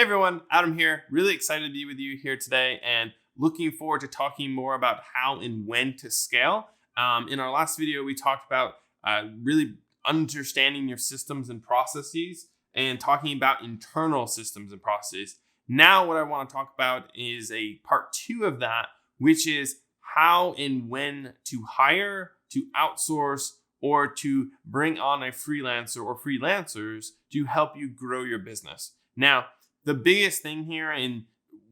Hey everyone, Adam here. Really excited to be with you here today and looking forward to talking more about how and when to scale. In our last video, we talked about really understanding your systems and processes and talking about internal systems and processes. Now, what I want to talk about is a part two of that, which is how and when to hire, to outsource, or to bring on a freelancer or freelancers to help you grow your business. Now, the biggest thing here, and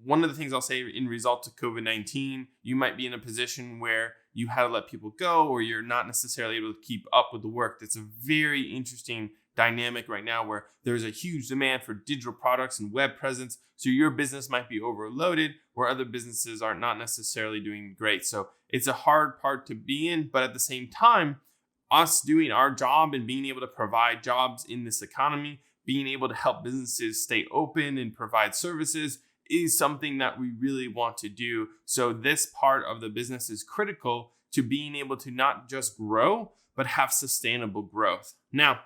one of the things I'll say in result to COVID-19, you might be in a position where you had to let people go or you're not necessarily able to keep up with the work. That's a very interesting dynamic right now where there's a huge demand for digital products and web presence. So your business might be overloaded where other businesses are not necessarily doing great. So it's a hard part to be in, but at the same time, us doing our job and being able to provide jobs in this economy, being able to help businesses stay open and provide services is something that we really want to do. So this part of the business is critical to being able to not just grow, but have sustainable growth. Now,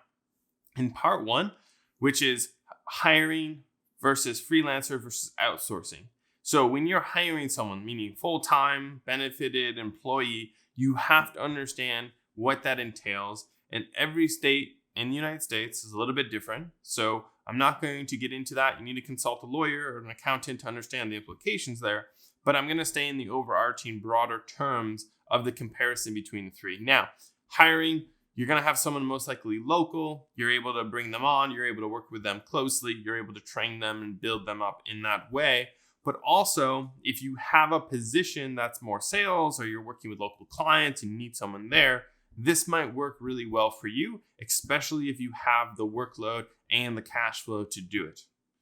in part one, which is hiring versus freelancer versus outsourcing. So when you're hiring someone, meaning full-time, benefited employee, you have to understand what that entails. And every state in the United States is a little bit different. So I'm not going to get into that. You need to consult a lawyer or an accountant to understand the implications there. But I'm going to stay in the overarching broader terms of the comparison between the three. Now, hiring, you're going to have someone most likely local. You're able to bring them on. You're able to work with them closely. You're able to train them and build them up in that way. But also, if you have a position that's more sales or you're working with local clients and you need someone there, this might work really well for you, especially if you have the workload and the cash flow to do it.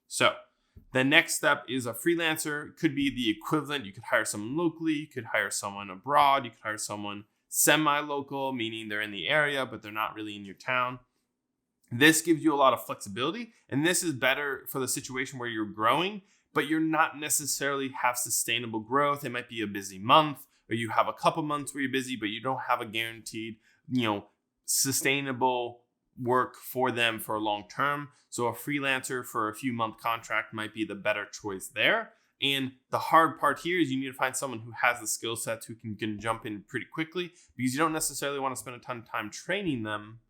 So the next step is a freelancer. It could be the equivalent. You could hire someone locally. You could hire someone abroad. You could hire someone semi-local, meaning they're in the area, but they're not really in your town. This gives you a lot of flexibility. And this is better for the situation where you're growing, but you're not necessarily have sustainable growth. It might be a busy month, or you have a couple months where you're busy, but you don't have a guaranteed, sustainable work for them for a long term. So a freelancer for a few month contract might be the better choice there. And the hard part here is you need to find someone who has the skill sets who can jump in pretty quickly, because you don't necessarily want to spend a ton of time training them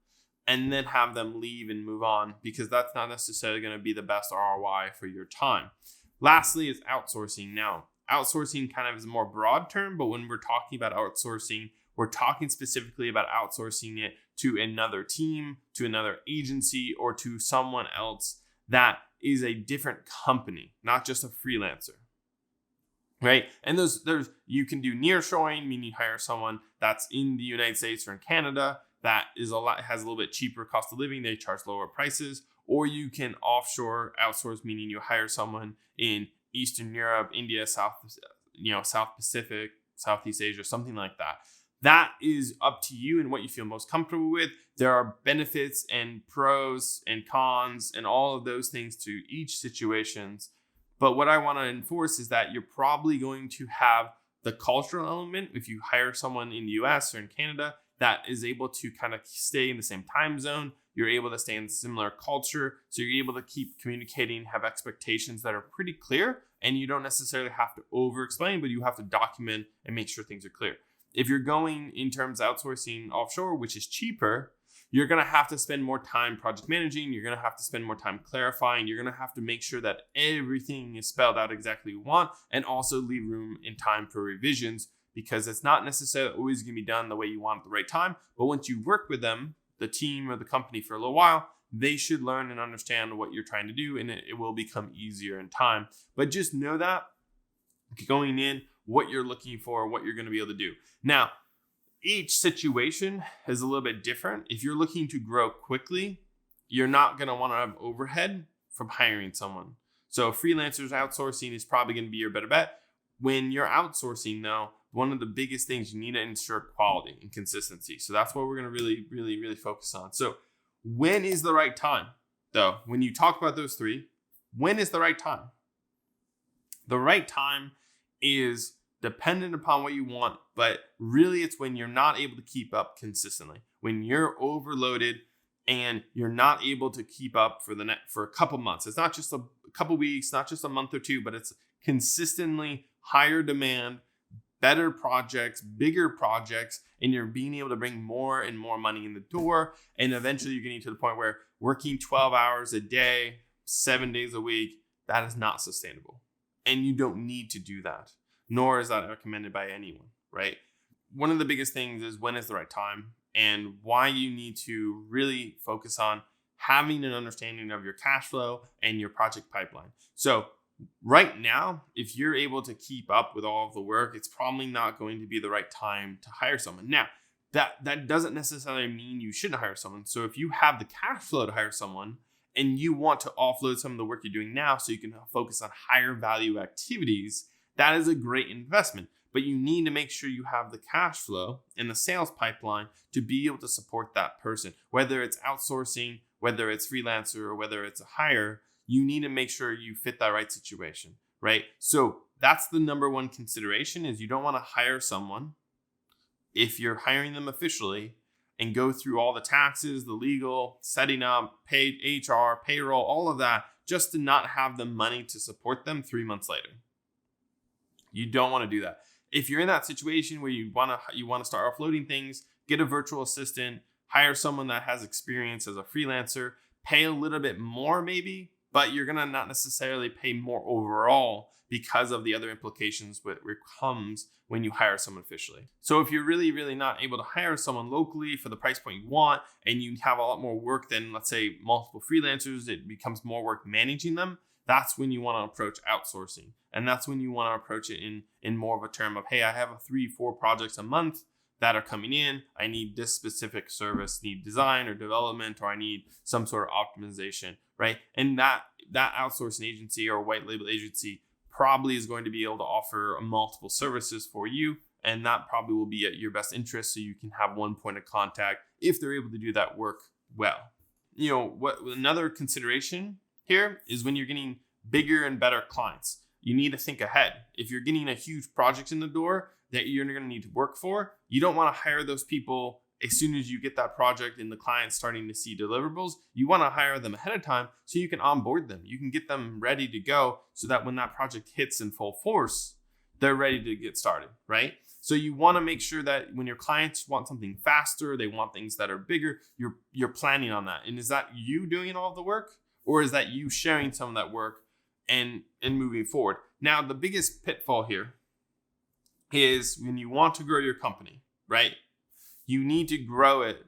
and then have them leave and move on, because that's not necessarily going to be the best ROI for your time. Lastly is outsourcing. Now, outsourcing kind of is a more broad term, but when we're talking about outsourcing, we're talking specifically about outsourcing it to another team, to another agency, or to someone else that is a different company, not just a freelancer, right? And there's you can do nearshoring, meaning you hire someone that's in the United States or in Canada that has a little bit cheaper cost of living. They charge lower prices, or you can offshore outsource, meaning you hire someone in Eastern Europe, India, South Pacific, Southeast Asia, something like that. That is up to you and what you feel most comfortable with. There are benefits and pros and cons and all of those things to each situations. But what I want to enforce is that you're probably going to have the cultural element if you hire someone in the US or in Canada that is able to kind of stay in the same time zone. You're able to stay in similar culture. So you're able to keep communicating, have expectations that are pretty clear. And you don't necessarily have to over-explain, but you have to document and make sure things are clear. If you're going in terms of outsourcing offshore, which is cheaper, you're going to have to spend more time project managing. You're going to have to spend more time clarifying. You're going to have to make sure that everything is spelled out exactly you want, and also leave room and time for revisions, because it's not necessarily always going to be done the way you want at the right time. But once you work with them, the team or the company, for a little while, they should learn and understand what you're trying to do, and it will become easier in time. But just know that going in, what you're looking for, what you're going to be able to do. Now, each situation is a little bit different. If you're looking to grow quickly, you're not going to want to have overhead from hiring someone. So freelancers outsourcing is probably going to be your better bet. When you're outsourcing, though, one of the biggest things, you need to ensure quality and consistency. So that's what we're going to really, really, really focus on. So when is the right time, though? When you talk about those three, when is the right time? The right time is dependent upon what you want, but really it's when you're not able to keep up consistently, when you're overloaded and you're not able to keep up for a couple months. It's not just a couple weeks, not just a month or two, but it's consistently higher demand, better projects, bigger projects, and you're being able to bring more and more money in the door. And eventually you're getting to the point where working 12 hours a day, 7 days a week, that is not sustainable. And you don't need to do that, nor is that recommended by anyone, right? One of the biggest things is when is the right time, and why you need to really focus on having an understanding of your cash flow and your project pipeline. So right now, if you're able to keep up with all of the work, it's probably not going to be the right time to hire someone. Now, that doesn't necessarily mean you shouldn't hire someone. So if you have the cash flow to hire someone and you want to offload some of the work you're doing now so you can focus on higher value activities, that is a great investment. But you need to make sure you have the cash flow and the sales pipeline to be able to support that person. Whether it's outsourcing, whether it's freelancer, or whether it's a hire, you need to make sure you fit that right situation, right? So that's the number one consideration, is you don't want to hire someone if you're hiring them officially and go through all the taxes, the legal, setting up, pay HR, payroll, all of that, just to not have the money to support them 3 months later. You don't want to do that. If you're in that situation where you want to start offloading things, get a virtual assistant, hire someone that has experience as a freelancer, pay a little bit more maybe, but you're going to not necessarily pay more overall because of the other implications which comes when you hire someone officially. So if you're really, really not able to hire someone locally for the price point you want, and you have a lot more work than, let's say, multiple freelancers, it becomes more work managing them. That's when you want to approach outsourcing. And that's when you want to approach it in more of a term of, hey, I have 3-4 projects a month that are coming in. I need this specific service, need design or development, or I need some sort of optimization, right? And that outsourcing agency or white label agency probably is going to be able to offer multiple services for you. And that probably will be at your best interest, so you can have one point of contact if they're able to do that work well. What another consideration here is when you're getting bigger and better clients, you need to think ahead. If you're getting a huge project in the door that you're going to need to work for, you don't want to hire those people as soon as you get that project and the client's starting to see deliverables. You want to hire them ahead of time so you can onboard them. You can get them ready to go so that when that project hits in full force, they're ready to get started, right? So you want to make sure that when your clients want something faster, they want things that are bigger, you're planning on that. And is that you doing all of the work, or is that you sharing some of that work and moving forward? Now, the biggest pitfall here is when you want to grow your company, right? You need to grow it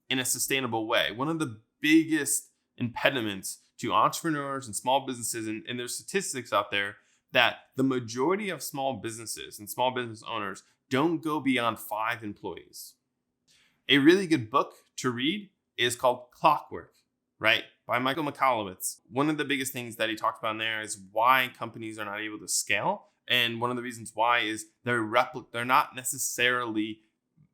in a sustainable way. One of the biggest impediments to entrepreneurs and small businesses, and there's statistics out there that the majority of small businesses and small business owners don't go beyond 5 employees. A really good book to read is called Clockwork, right? By Michael Michalowicz. One of the biggest things that he talks about in there is why companies are not able to scale. And one of the reasons why is they're not necessarily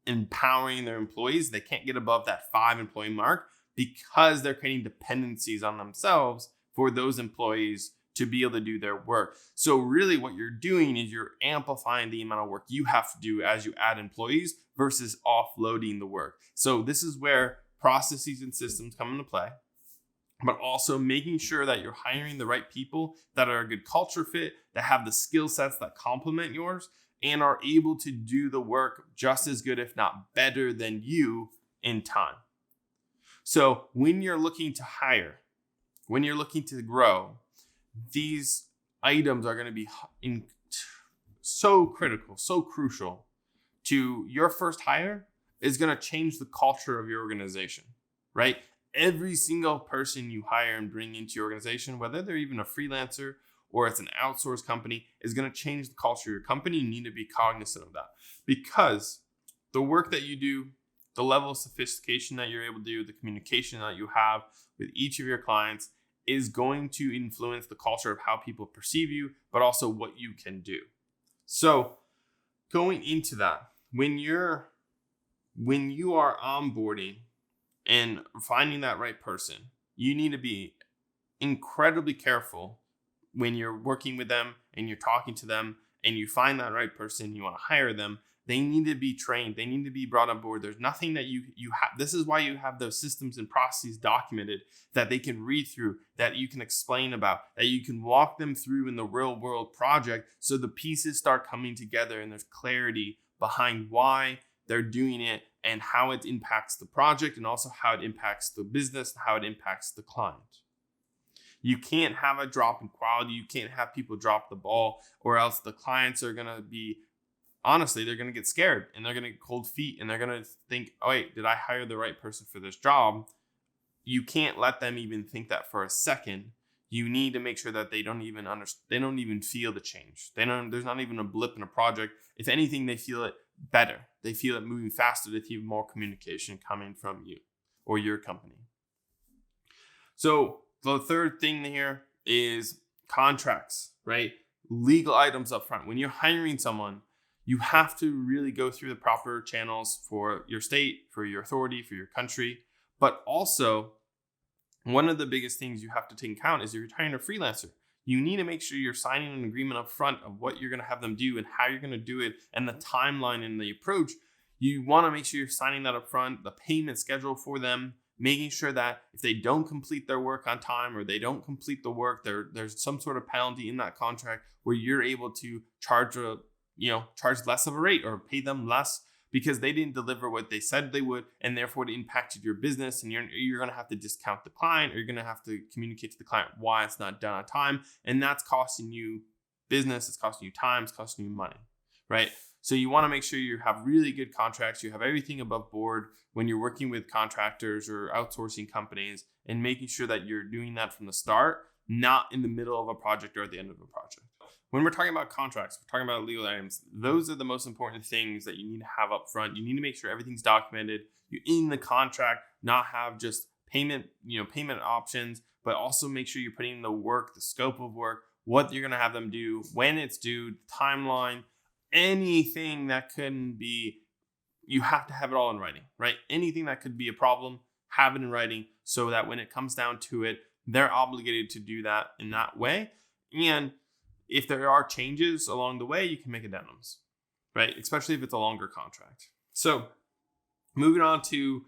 empowering their employees. They can't get above that 5 employee mark because they're creating dependencies on themselves for those employees to be able to do their work. So really what you're doing is you're amplifying the amount of work you have to do as you add employees versus offloading the work. So this is where processes and systems come into play, but also making sure that you're hiring the right people that are a good culture fit, that have the skill sets that complement yours, and are able to do the work just as good, if not better than you in time. So when you're looking to hire, when you're looking to grow, these items are going to be so critical, so crucial to your first hire. Is going to change the culture of your organization, right? Every single person you hire and bring into your organization, whether they're even a freelancer or it's an outsourced company, is going to change the culture of your company. You need to be cognizant of that, because the work that you do, the level of sophistication that you're able to do, the communication that you have with each of your clients is going to influence the culture of how people perceive you, but also what you can do. So going into that, when you are onboarding and finding that right person, you need to be incredibly careful when you're working with them and you're talking to them and you find that right person, you want to hire them, They need to be trained. They need to be brought on board. There's nothing that you have. This is why you have those systems and processes documented that they can read through, that you can explain about, that you can walk them through in the real world project, so the pieces start coming together and there's clarity behind why they're doing it and how it impacts the project, and also how it impacts the business, how it impacts the client. You can't have a drop in quality. You can't have people drop the ball, or else the clients are going to be, honestly, they're going to get scared and they're going to get cold feet and they're going to think, oh, wait, did I hire the right person for this job? You can't let them even think that for a second. You need to make sure that they don't even understand. They don't even feel the change. There's not even a blip in a project. If anything, they feel it better. They feel it moving faster. They feel more communication coming from you or your company. So the third thing here is contracts, right? Legal items up front. When you're hiring someone, you have to really go through the proper channels for your state, for your authority, for your country. But also, one of the biggest things you have to take into account is you're hiring a freelancer. You need to make sure you're signing an agreement up front of what you're going to have them do and how you're going to do it, and the timeline and the approach. You want to make sure you're signing that up front, the payment schedule for them, making sure that if they don't complete their work on time or they don't complete the work, there's some sort of penalty in that contract where you're able to charge less of a rate or pay them less because they didn't deliver what they said they would, and therefore it impacted your business, and you're going to have to discount the client, or you're going to have to communicate to the client why it's not done on time, and that's costing you business, it's costing you time, it's costing you money, right? So you want to make sure you have really good contracts, you have everything above board when you're working with contractors or outsourcing companies, and making sure that you're doing that from the start, not in the middle of a project or at the end of a project. When we're talking about contracts, we're talking about legal items. Those are the most important things that you need to have up front. You need to make sure everything's documented. You in the contract, not have just payment options, but also make sure you're putting in the work, the scope of work, what you're going to have them do, when it's due, timeline, anything that can be, you have to have it all in writing, right? Anything that could be a problem, have it in writing so that when it comes down to it, they're obligated to do that in that way. And if there are changes along the way, you can make addendums, right? Especially if it's a longer contract. So moving on to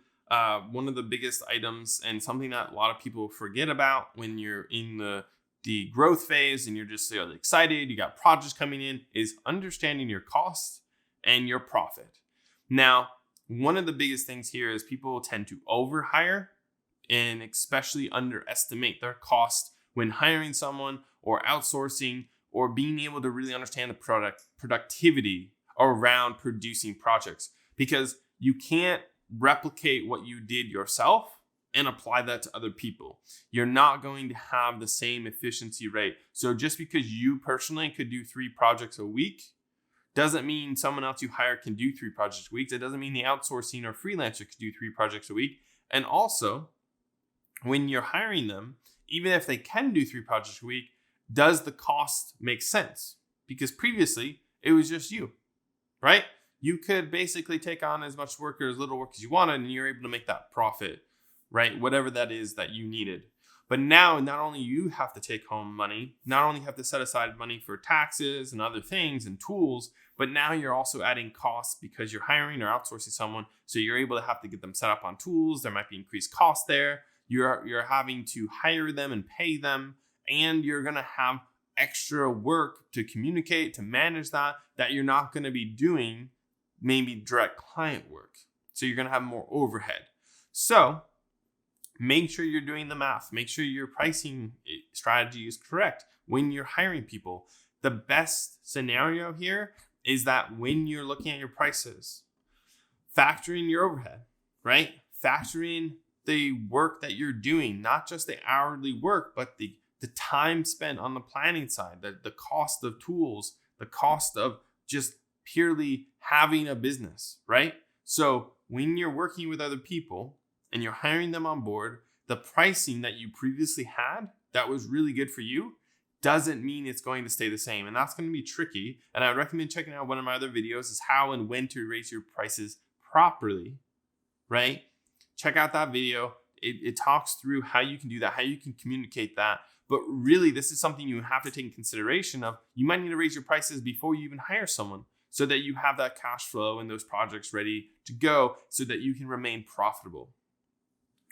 one of the biggest items, and something that a lot of people forget about when you're in the growth phase and you're just excited, you got projects coming in, is understanding your cost and your profit. Now, one of the biggest things here is people tend to overhire and especially underestimate their cost when hiring someone or outsourcing, or being able to really understand the productivity around producing projects, because you can't replicate what you did yourself and apply that to other people. You're not going to have the same efficiency rate. So just because you personally could do 3 projects a week doesn't mean someone else you hire can do 3 projects a week. That doesn't mean the outsourcing or freelancer could do 3 projects a week. And also, when you're hiring them, even if they can do 3 projects a week, does the cost make sense? Because previously it was just you, right? You could basically take on as much work or as little work as you wanted, and you're able to make that profit, right? Whatever that is that you needed. But now, not only you have to take home money, not only have to set aside money for taxes and other things and tools, but now you're also adding costs because you're hiring or outsourcing someone. So you're able to have to get them set up on tools. There might be increased costs there. You're having to hire them and pay them. And you're going to have extra work to communicate, to manage that you're not going to be doing maybe direct client work. So you're going to have more overhead. So make sure you're doing the math. Make sure your pricing strategy is correct when you're hiring people. The best scenario here is that when you're looking at your prices, factor in your overhead, right? Factor in the work that you're doing, not just the hourly work, but the time spent on the planning side, the cost of tools, the cost of just purely having a business, right? So when you're working with other people and you're hiring them on board, the pricing that you previously had that was really good for you doesn't mean it's going to stay the same. And that's going to be tricky. And I would recommend checking out one of my other videos, is how and when to raise your prices properly, right? Check out that video. It talks through how you can do that, how you can communicate that. But really, this is something you have to take in consideration of. You might need to raise your prices before you even hire someone. so that you have that cash flow and those projects ready to go so that you can remain profitable,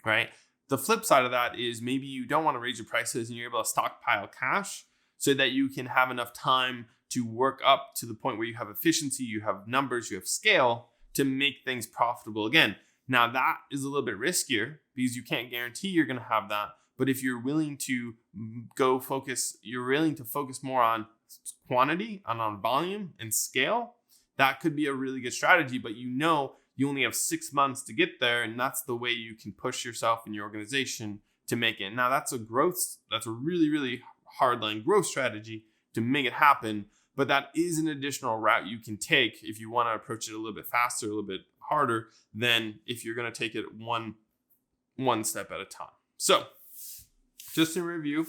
right? The flip side of that is maybe you don't want to raise your prices and you're able to stockpile cash so that you can have enough time to work up to the point where you have efficiency, you have numbers, you have scale to make things profitable again. Now that is a little bit riskier because you can't guarantee you're going to have that. But if you're willing to you're willing to focus more on quantity and on volume and scale, that could be a really good strategy. But you only have 6 months to get there, and that's the way you can push yourself and your organization to make it. Now that's a really, really hardline growth strategy to make it happen. But that is an additional route you can take if you want to approach it a little bit faster, a little bit harder than if you're going to take it one step at a time. So just in review,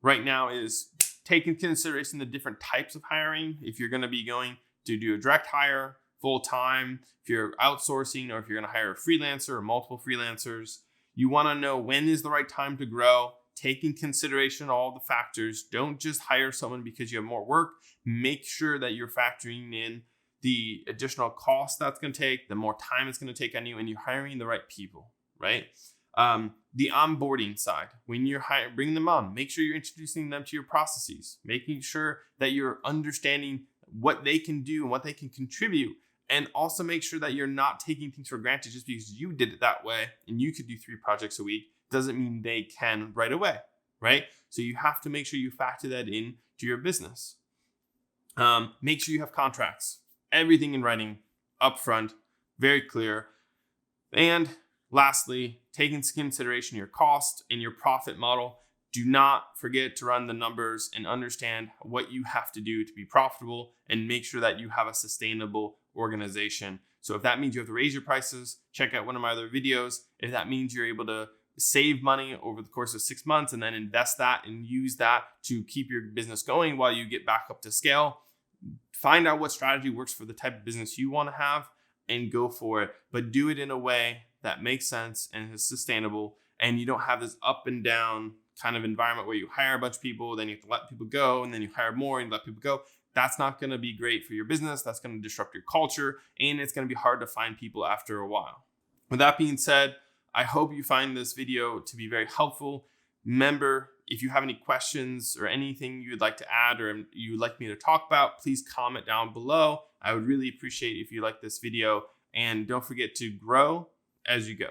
right now is take into consideration the different types of hiring. If you're going to be going to do a direct hire full-time, if you're outsourcing, or if you're going to hire a freelancer or multiple freelancers, you want to know when is the right time to grow. Take in consideration all the factors. Don't just hire someone because you have more work. Make sure that you're factoring in the additional cost that's going to take, the more time it's going to take on you, and you're hiring the right people, right? The onboarding side, when you're bringing them on, make sure you're introducing them to your processes, making sure that you're understanding what they can do and what they can contribute. And also make sure that you're not taking things for granted just because you did it that way and you could do 3 projects a week doesn't mean they can right away, right? So you have to make sure you factor that in to your business. Make sure you have contracts, everything in writing, upfront, very clear. And lastly, take into consideration your cost and your profit model. Do not forget to run the numbers and understand what you have to do to be profitable, and make sure that you have a sustainable organization. So if that means you have to raise your prices, check out one of my other videos. If that means you're able to save money over the course of 6 months and then invest that and use that to keep your business going while you get back up to scale, find out what strategy works for the type of business you want to have and go for it. But do it in a way that makes sense and is sustainable, and you don't have this up and down kind of environment where you hire a bunch of people, then you have to let people go, and then you hire more and let people go. That's not going to be great for your business. That's going to disrupt your culture, and it's going to be hard to find people after a while. With that being said, I hope you find this video to be very helpful. Remember, if you have any questions or anything you'd like to add or you'd like me to talk about, please comment down below. I would really appreciate if you like this video, and don't forget to grow as you go.